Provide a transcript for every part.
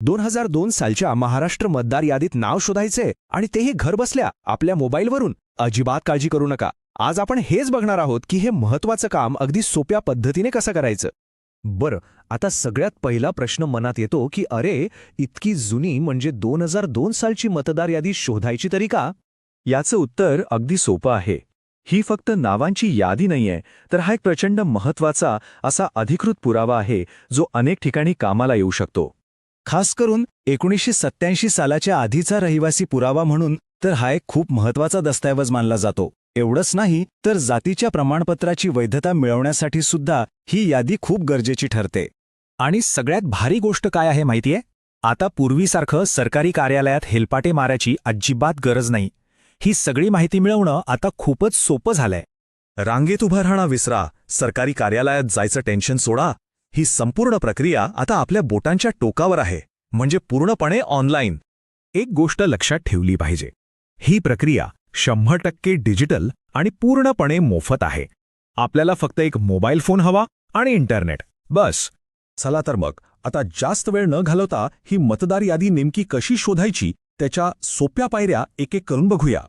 2002 सालच्या महाराष्ट्र मतदार यादीत नाव शोधायचे आणि तेही घरबसल्या आपल्या मोबाईलवरून? अजिबात काळजी करू नका. आज आपण हेच बघणार आहोत की हे महत्त्वाचं काम अगदी सोप्या पद्धतीने कसं करायचं. बरं, आता सगळ्यात पहिला प्रश्न मनात येतो की अरे, इतकी जुनी म्हणजे 2002 सालची मतदार यादी शोधायची तरी का? याचं उत्तर अगदी सोपं आहे. ही फक्त नावांची यादी नाहीये, तर हा एक प्रचंड महत्त्वाचा असा अधिकृत पुरावा आहे जो अनेक ठिकाणी कामाला येऊ शकतो. खास करून 1987 सालाच्या आधीचा रहिवासी पुरावा म्हणून तर हा एक खूप महत्त्वाचा दस्तऐवज मानला जातो. एवढंच नाही तर जातीच्या प्रमाणपत्राची वैधता मिळवण्यासाठी सुद्धा ही यादी खूप गरजेची ठरते. आणि सगळ्यात भारी गोष्ट काय आहे माहितीये? आता पूर्वीसारखं सरकारी कार्यालयात हेलपाटे मारायची अजिबात गरज नाही. ही सगळी माहिती मिळवणं आता खूपच सोपं झालंय. रांगेत उभं राहणं विसरा, सरकारी कार्यालयात जायचं टेन्शन सोडा. ही संपूर्ण प्रक्रिया आता आपल्या बोटांच्या टोकावर आहे, म्हणजे पूर्णपणे ऑनलाईन. एक गोष्ट लक्षात ठेवली पाहिजे, ही प्रक्रिया 100% डिजिटल आणि पूर्णपणे मोफत आहे. आपल्याला फक्त एक मोबाईल फोन हवा आणि इंटरनेट, बस. चला तर मग आता जास्त वेळ न घालवता ही मतदार यादी नेमकी कशी शोधायची त्याच्या सोप्या पायऱ्या एक एक करून बघूया.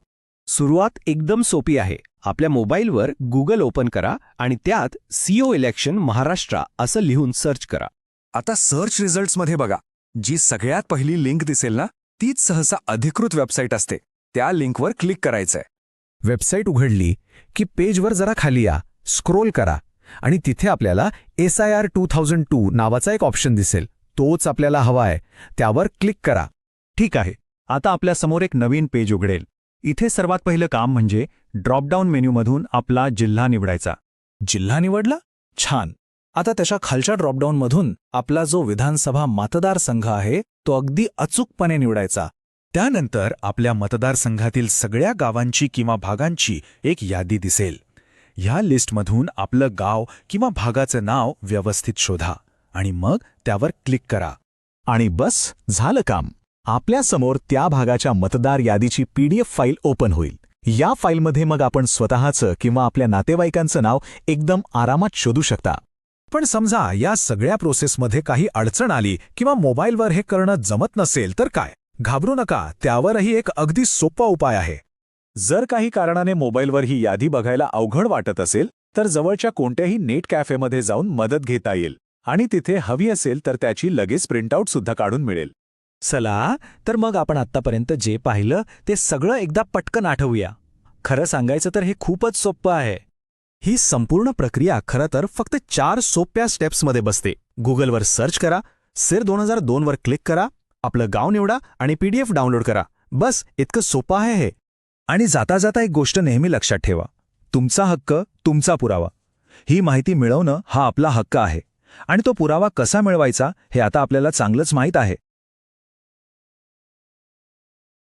सुरुवात एकदम सोपी आहे. आपल्या मोबाईलवर गुगल ओपन करा आणि त्यात CO इलेक्शन महाराष्ट्र असं लिहून सर्च करा. आता सर्च रिझल्ट्समध्ये बघा, जी सगळ्यात पहिली लिंक दिसेल ना, तीच सहसा अधिकृत वेबसाईट असते. त्या लिंकवर क्लिक करायचंय. वेबसाईट उघडली की पेजवर जरा खाली या, स्क्रोल करा आणि तिथे आपल्याला SIR 2002 नावाचा एक ऑप्शन दिसेल. तोच आपल्याला हवा आहे, त्यावर क्लिक करा. ठीक आहे, आता आपल्यासमोर एक नवीन पेज उघडेल. इथे सर्वात पहिलं काम म्हणजे ड्रॉपडाऊन मेन्यूमधून आपला जिल्हा निवडायचा. जिल्हा निवडला? छान. आता त्याच्या खालच्या ड्रॉपडाऊनमधून आपला जो विधानसभा मतदारसंघ आहे तो अगदी अचूकपणे निवडायचा. त्यानंतर आपल्या मतदारसंघातील सगळ्या गावांची किंवा भागांची एक यादी दिसेल. ह्या लिस्टमधून आपलं गाव किंवा भागाचं नाव व्यवस्थित शोधा आणि मग त्यावर क्लिक करा. आणि बस, झालं काम. आपल्यासमोर त्या भागाच्या मतदार यादीची PDF फाईल ओपन होईल. या फाईलमध्ये मग आपण स्वतःचं किंवा आपल्या नातेवाईकांचं नाव एकदम आरामात शोधू शकता. पण समजा या सगळ्या प्रोसेसमध्ये काही अडचण आली किंवा मोबाईलवर हे करणं जमत नसेल तर काय? घाबरू नका, त्यावरही एक अगदी सोपा उपाय आहे. जर काही कारणाने मोबाईलवर ही यादी बघायला अवघड वाटत असेल तर जवळच्या कोणत्याही नेट कॅफेमध्ये जाऊन मदत घेता येईल आणि तिथे हवी असेल तर त्याची लगेच प्रिंटआउट सुद्धा काढून मिळेल. चला तर मग आपण आत्तापर्यंत जे पाहिलं ते सगळं एकदा पटकन आठवूया. खरं सांगायचं तर हे खूपच सोपं आहे. ही संपूर्ण प्रक्रिया खरं तर फक्त 4 सोप्या स्टेप्समध्ये बसते. गुगलवर सर्च करा, SIR 2002 वर क्लिक करा, आपलं गाव निवडा आणि PDF डाउनलोड करा. बस, इतकं सोपं आहे हे. आणि जाता जाता एक गोष्ट नेहमी लक्षात ठेवा, तुमचा हक्क तुमचा पुरावा. ही माहिती मिळवणं हा आपला हक्क आहे आणि तो पुरावा कसा मिळवायचा हे आता आपल्याला चांगलंच माहीत आहे.